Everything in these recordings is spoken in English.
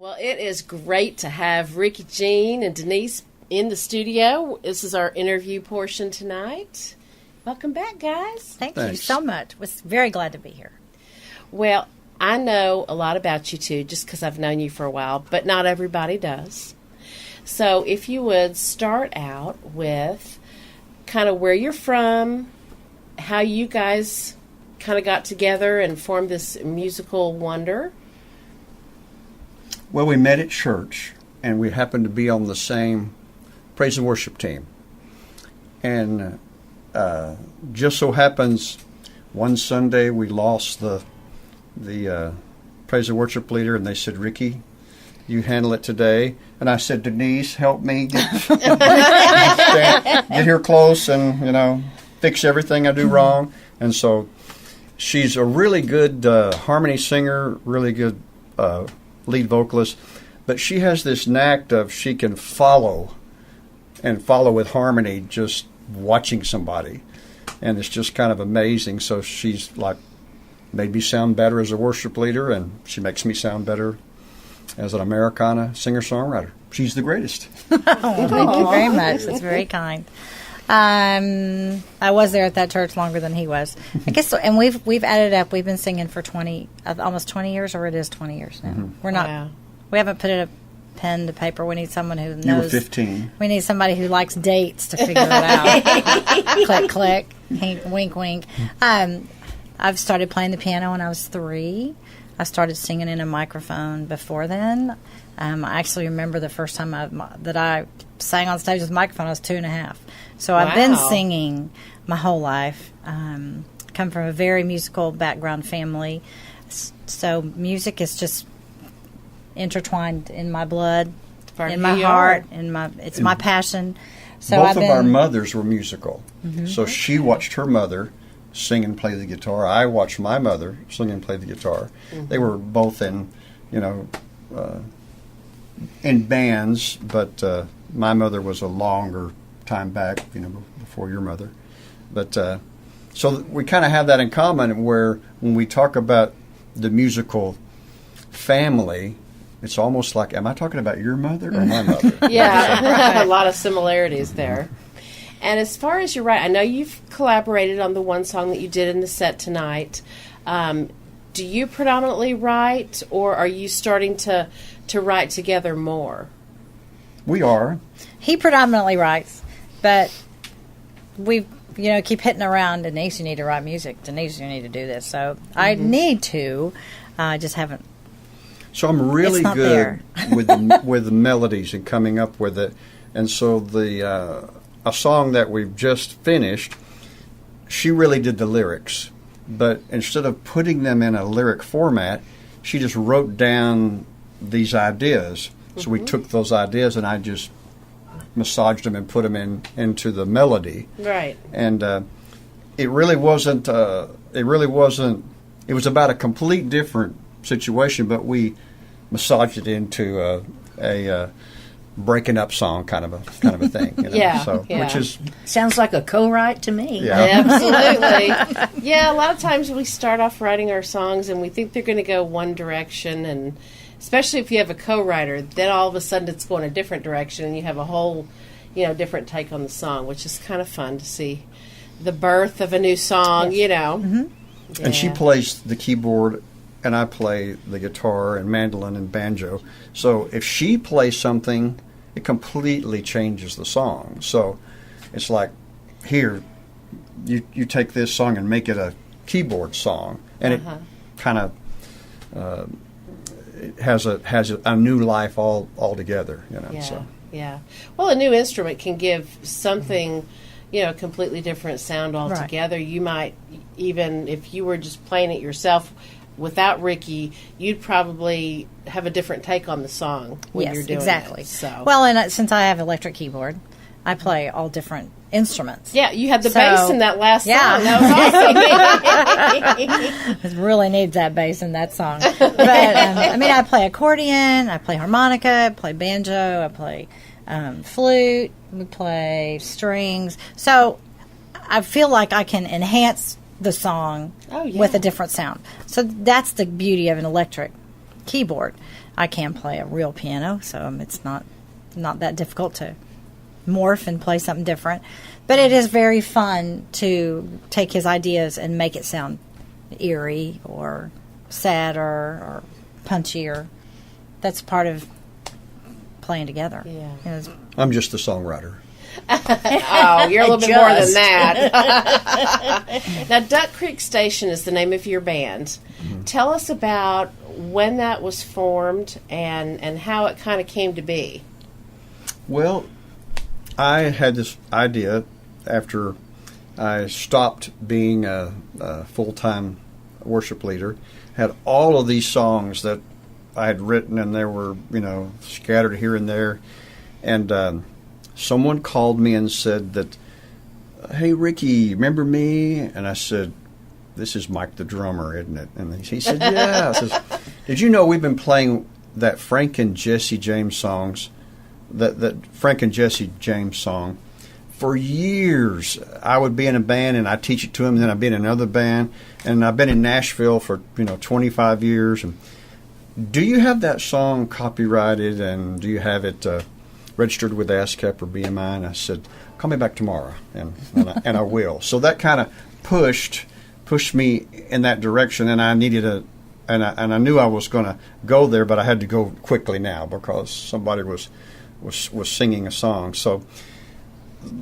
Well, it is great to have Rickey, Jean, and Denise in the studio. This is our interview portion tonight. Welcome back, guys. Thanks you so much. Was very glad to be here. Well, I know a lot about you two just because I've known you for a while, but not everybody does. So if you would start out with kind of where you're from, how you guys kind of got together and formed this musical wonder. Well, we met at church, and we happened to be on the same praise and worship team. And just so happens, one Sunday we lost the praise and worship leader, and they said, "Rickey, you handle it today." And I said, "Denise, help me get here close and, fix everything I do wrong." And so she's a really good harmony singer, really good lead vocalist, but she has this knack of she can follow with harmony just watching somebody, and it's just kind of amazing. So she's like made me sound better as a worship leader, and she makes me sound better as an Americana singer-songwriter. She's the greatest. Oh, thank you very much. That's very kind. I was there at that church longer than he was, I guess. So, and we've added up. We've been singing for almost 20 years, or it is 20 years now. Mm-hmm. We're not. Wow. We haven't put a pen to paper. We need someone who knows. You were 15. We need somebody who likes dates to figure it out. Click, click, wink, wink. I've started playing the piano when I was 3. I started singing in a microphone before then. I actually remember the first time that I sang on stage with a microphone. I was 2.5. So I've been singing my whole life. Come from a very musical background family. So music is just intertwined in my blood, in my heart, it's my passion. So both of our mothers were musical. Mm-hmm. So she watched her mother sing and play the guitar. I watched my mother sing and play the guitar. Mm-hmm. They were both in bands, but my mother was a longer time back, before your mother. But so we kind of have that in common, where when we talk about the musical family, it's almost like, am I talking about your mother or my mother? Yeah, a lot of similarities there. And as far as you're right, I know you've collaborated on the one song that you did in the set tonight. Do you predominantly write, or are you starting to write together more? We are. He predominantly writes, but we keep hitting around, Denise, you need to write music. Denise, you need to do this. So I need to. I just haven't. So I'm really good with the melodies and coming up with it. And so a song that we've just finished, she really did the lyrics. But instead of putting them in a lyric format, she just wrote down these ideas. So we took those ideas and I just massaged them and put them into the melody. Right. And it wasn't. It was about a complete different situation, but we massaged it into a breaking up song kind of a thing. Which is sounds like a co-write to me. Yeah. Absolutely. Yeah, a lot of times we start off writing our songs and we think they're going to go one direction, and especially if you have a co-writer, then all of a sudden it's going a different direction and you have a whole, different take on the song, which is kind of fun to see the birth of a new song, Mm-hmm. Yeah. And she plays the keyboard and I play the guitar and mandolin and banjo. So if she plays something, it completely changes the song. So it's like, here, you take this song and make it a keyboard song, and it kind of it has a new life altogether. Yeah. Well, a new instrument can give something, a completely different sound altogether. Right. You might, even if you were just playing it yourself without Rickey, you'd probably have a different take on the song when you're doing exactly. it. So. Well, and since I have electric keyboard, I play all different instruments. Yeah, you had the bass in that last song. That was awesome. It really needs that bass in that song. But, I play accordion, I play harmonica, I play banjo, I play flute, we play strings. So I feel like I can enhance the song with a different sound. So that's the beauty of an electric keyboard. I can play a real piano, so it's not that difficult to morph and play something different. But it is very fun to take his ideas and make it sound eerie or sad or punchier. That's part of playing together. Yeah. I'm just a songwriter. Oh, you're a little bit more than that. Now, Duck Creek Station is the name of your band. Mm-hmm. Tell us about when that was formed and how it kind of came to be. Well, I had this idea after I stopped being a full-time worship leader. Had all of these songs that I had written, and they were, scattered here and there. And someone called me and said that, "Hey, Rickey, remember me?" And I said, "This is Mike the drummer, isn't it?" And he said, "Yeah." I says, "Did you know we've been playing that Frank and Jesse James songs, that Frank and Jesse James song, for years? I would be in a band and I'd teach it to him, and then I'd be in another band, and I've been in Nashville for 25 years. And do you have that song copyrighted, and do you have it registered with ASCAP or BMI?" And I said, "Call me back tomorrow, and I will." So that kind of pushed me in that direction, and I needed and I knew I was going to go there, but I had to go quickly now because somebody was singing a song. So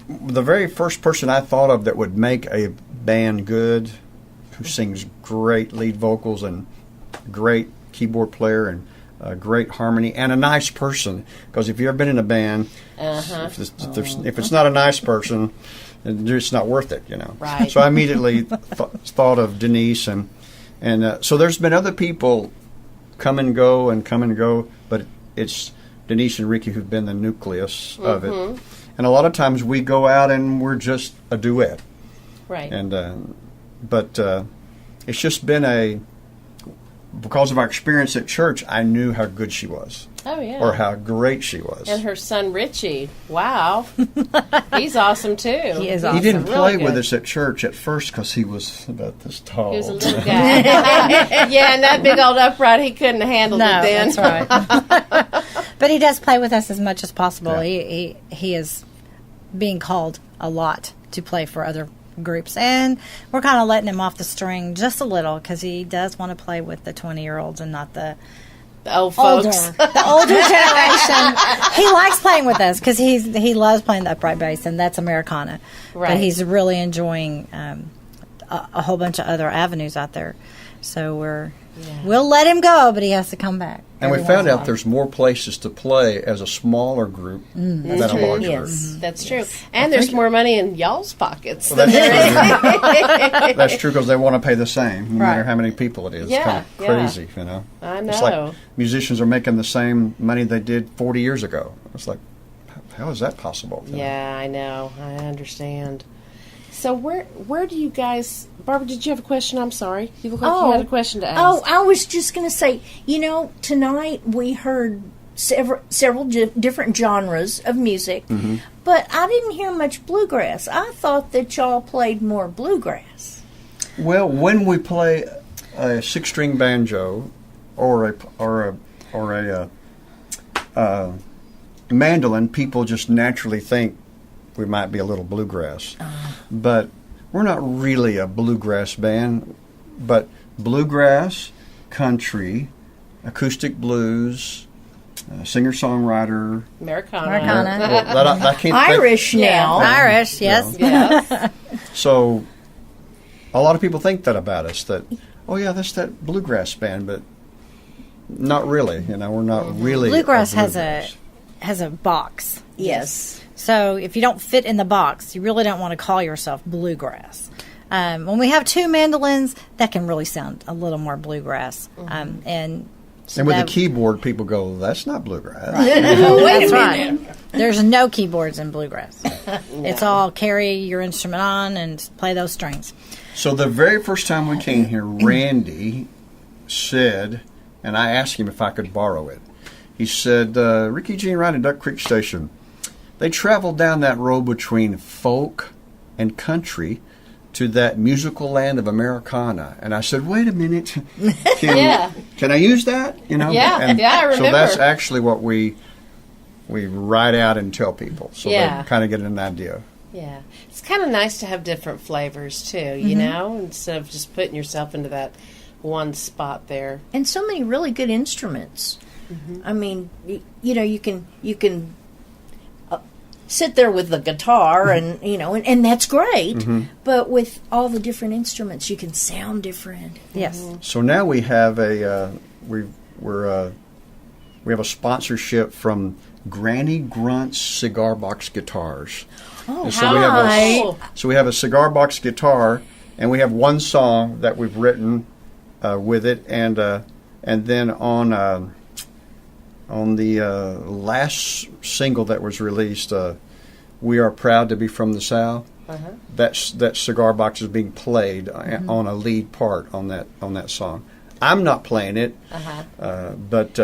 the very first person I thought of that would make a band good, who sings great lead vocals and great keyboard player and great harmony and a nice person, because if you've ever been in a band, if it's not a nice person, it's not worth it, Right. So I immediately thought of Denise, and so there's been other people come and go, but it's Denise and Rickey who've been the nucleus of it. And a lot of times we go out and we're just a duet. Right. And but it's just been because of our experience at church, I knew how good she was. Oh, yeah. Or how great she was. And her son, Richie. Wow. He's awesome, too. He is awesome. He didn't play really with us at church at first because he was about this tall. He was a little guy. Yeah, and that big old upright, he couldn't handle it then. That's right. But he does play with us as much as possible. Yeah. He is being called a lot to play for other groups, and we're kind of letting him off the string just a little because he does want to play with the 20-year-olds and not the old folks. The older generation. He likes playing with us because he loves playing the upright bass, and that's Americana. Right. But he's really enjoying a whole bunch of other avenues out there. So we'll let him go, but he has to come back. And we found out there's more places to play as a smaller group than a large group. That's true. And there's more money in y'all's pockets. Well, that's true because they want to pay the same, no matter how many people it is. Yeah, it's kind of crazy, I know. It's like musicians are making the same money they did 40 years ago. It's like, how is that possible? Yeah, I know. I understand. So where do you guys... Barbara, did you have a question? I'm sorry. You look like you had a question to ask. Oh, I was just going to say, tonight we heard several different genres of music, but I didn't hear much bluegrass. I thought that y'all played more bluegrass. Well, when we play a 6-string banjo or a mandolin, people just naturally think we might be a little bluegrass. But we're not really a bluegrass band, but bluegrass, country, acoustic blues, singer-songwriter. Americana. I can't Irish think. now. Irish, yes. Yes. So a lot of people think that about us, that, oh yeah, that's that bluegrass band, but not really. We're not really Bluegrass a has a box. Yes. So if you don't fit in the box, you really don't want to call yourself bluegrass. When we have 2 mandolins, that can really sound a little more bluegrass. And with the keyboard, people go, that's not bluegrass. That's right. There's no keyboards in bluegrass. It's all carry your instrument on and play those strings. So the very first time we came here, Randy said, and I asked him if I could borrow it. He said, Rickey, Gene, Wright at Duck Creek Station. They traveled down that road between folk and country, to that musical land of Americana. And I said, wait a minute. Yeah. Can I use that? Yeah, And yeah, I remember. So that's actually what we write out and tell people. So Yeah. they kind of get an idea. Yeah. It's kind of nice to have different flavors, too, you know, instead of just putting yourself into that one spot there. And so many really good instruments. I mean, you can sit there with the guitar and and that's great. But with all the different instruments, you can sound different. Yes. So now we have we have a sponsorship from Granny Grunt's Cigar Box Guitars. Oh, And so Hi. we have a cigar box guitar, and we have one song that we've written with it, and then on the last single that was released, "We Are Proud to Be from the South." That cigar box is being played on a lead part on that song. I'm not playing it, but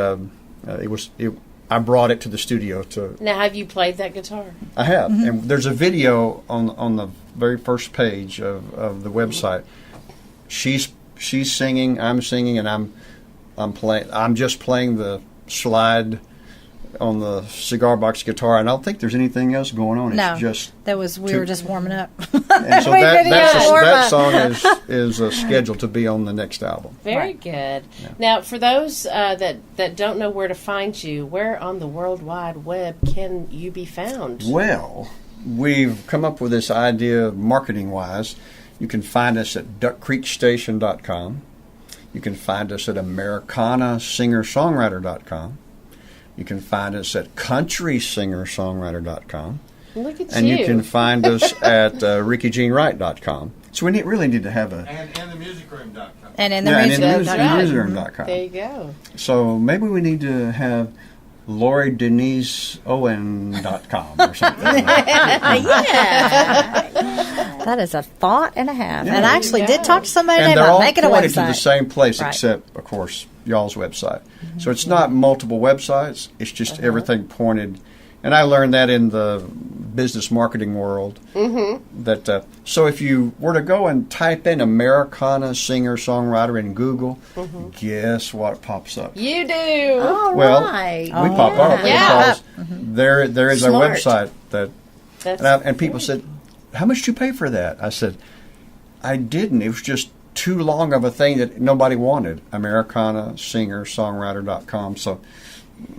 I brought it to the studio to. Now, have you played that guitar? I have, and there's a video on the very first page of the website. She's singing, I'm singing, and I'm playing. I'm just playing the slide on the cigar box guitar. I don't think there's anything else going on. No, It's just we were just warming up. and so We didn't even warm that up. song is scheduled to be on the next album. Very good. Now, for those that don't know where to find you, where on the World Wide Web can you be found? Well, we've come up with this idea marketing-wise. You can find us at duckcreekstation.com. You can find us at americanasinger-songwriter.com. You can find us at countrysinger-songwriter.com. Look at And you. you can find us at RickeyGeneWright.com. So we really need to have a... And themusicroom.com. And in the Yeah, and music. in the That's right. musicroom.com. There you go. So maybe we need to have LoriDeniseOwen.com or something. That is a thought and a half. Yeah. And I actually did talk to somebody And today they're about all making a pointed to the website. same place, Right. except, of course, y'all's website. So it's not multiple websites. It's just everything pointed. And I learned that in the business marketing world. That so if you were to go and type in Americana singer-songwriter in Google, guess what pops up? You do. All Well, right. we pop up Yeah. because there is Smart. a website that That's and people said, "How much did you pay for that?" I said, "I didn't. It was just too long of a thing that nobody wanted." AmericanaSingerSongwriter.com. So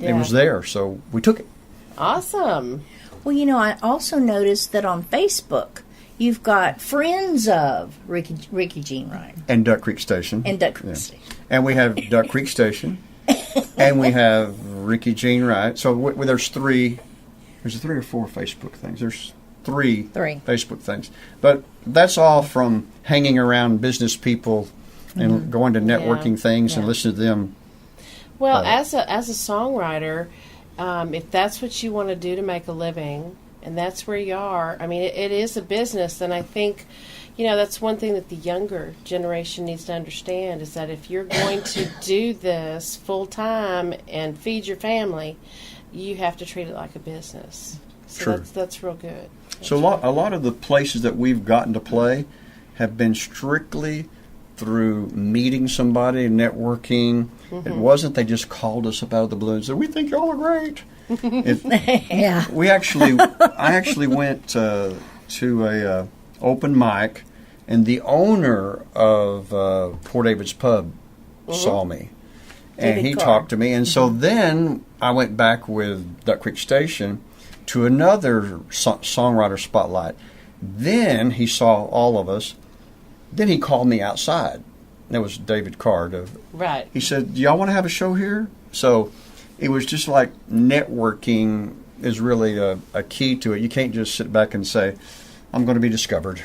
it was there. So we took it. awesome. Well, I also noticed that on Facebook, you've got friends of Rickey Jean Wright And Duck Creek Station. and Duck Creek Station. And we have Duck Creek Station. And we have Rickey Jean Wright. So there's three. There's 3 or 4 Facebook things. There's three Facebook things. But that's all from hanging around business people and going to networking things and listening to them. Well, as a songwriter, if that's what you want to do to make a living, and that's where you are, I mean, it is a business, and I think, that's one thing that the younger generation needs to understand is that if you're going to do this full time and feed your family, you have to treat it like a business. So Sure. that's real good. So a lot of the places that we've gotten to play have been strictly through meeting somebody, networking. It wasn't they just called us up out of the blue and said, "We think y'all are great." Yeah. I actually went to a open mic, and the owner of Poor David's Pub saw me, and David he Carr. talked to me, and so then I went back with Duck Creek Station to another songwriter spotlight. Then he saw all of us. Then he called me outside. That was David Carr. Right. He said, "Do y'all want to have a show here?" So it was just like networking is really a key to it. You can't just sit back and say, "I'm going to be discovered."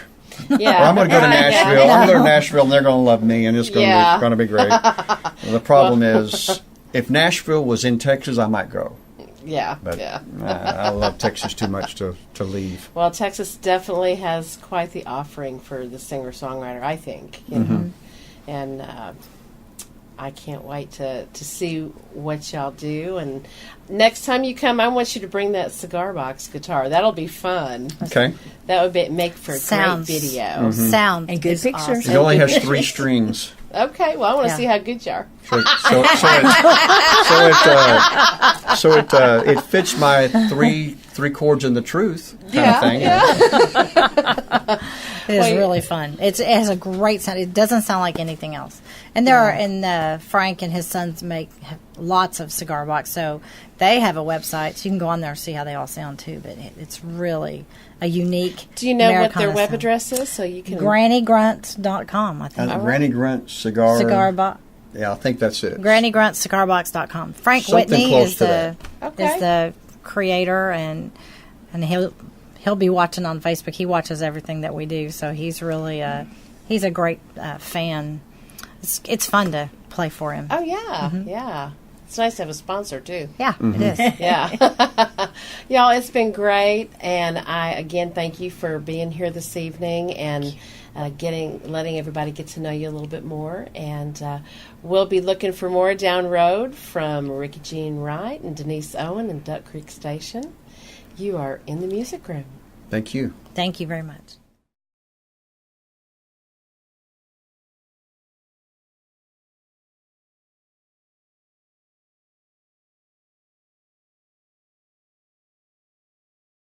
Yeah. Or I'm going to go to Nashville. I'm going to go to Nashville, and they're going to love me, and it's going to be great. The problem is, if Nashville was in Texas, I might go. Yeah. But yeah. I love Texas too much to leave. Well, Texas definitely has quite the offering for the singer-songwriter, I think. You know? And I can't wait to see what y'all do. And next time you come, I want you to bring that cigar box guitar. That'll be fun. Okay. That would make for a Sounds. great video. Mm-hmm. Sound And good is pictures. awesome. It only has 3 strings. Okay, well, I want to Yeah. see how good you are. So it fits my three chords in the truth kind of thing. It is Wait. really fun. It has a great sound. It doesn't sound like anything else. And there are, and Frank and his sons have lots of cigar box, so they have a website. So you can go on there and see how they all sound too. But it's really a unique. Do you know what their Americana web sound. address is? So you can. GrannyGrunt.com, I think. Granny Grunt cigar. Cigar box. Yeah, I think that's it. GrannyGruntCigarBox.com. Frank Something Whitney close is to the Okay. is the creator, and he'll be watching on Facebook. He watches everything that we do, so he's really he's a great fan. It's fun to play for him. Oh, yeah. Yeah. It's nice to have a sponsor, too. Yeah, it is. Yeah. Y'all, it's been great. And I, again, thank you for being here this evening and letting everybody get to know you a little bit more. And we'll be looking for more down road from Rickey Jean Wright and Denise Owen and Duck Creek Station. You are in the music room. Thank you. Thank you very much.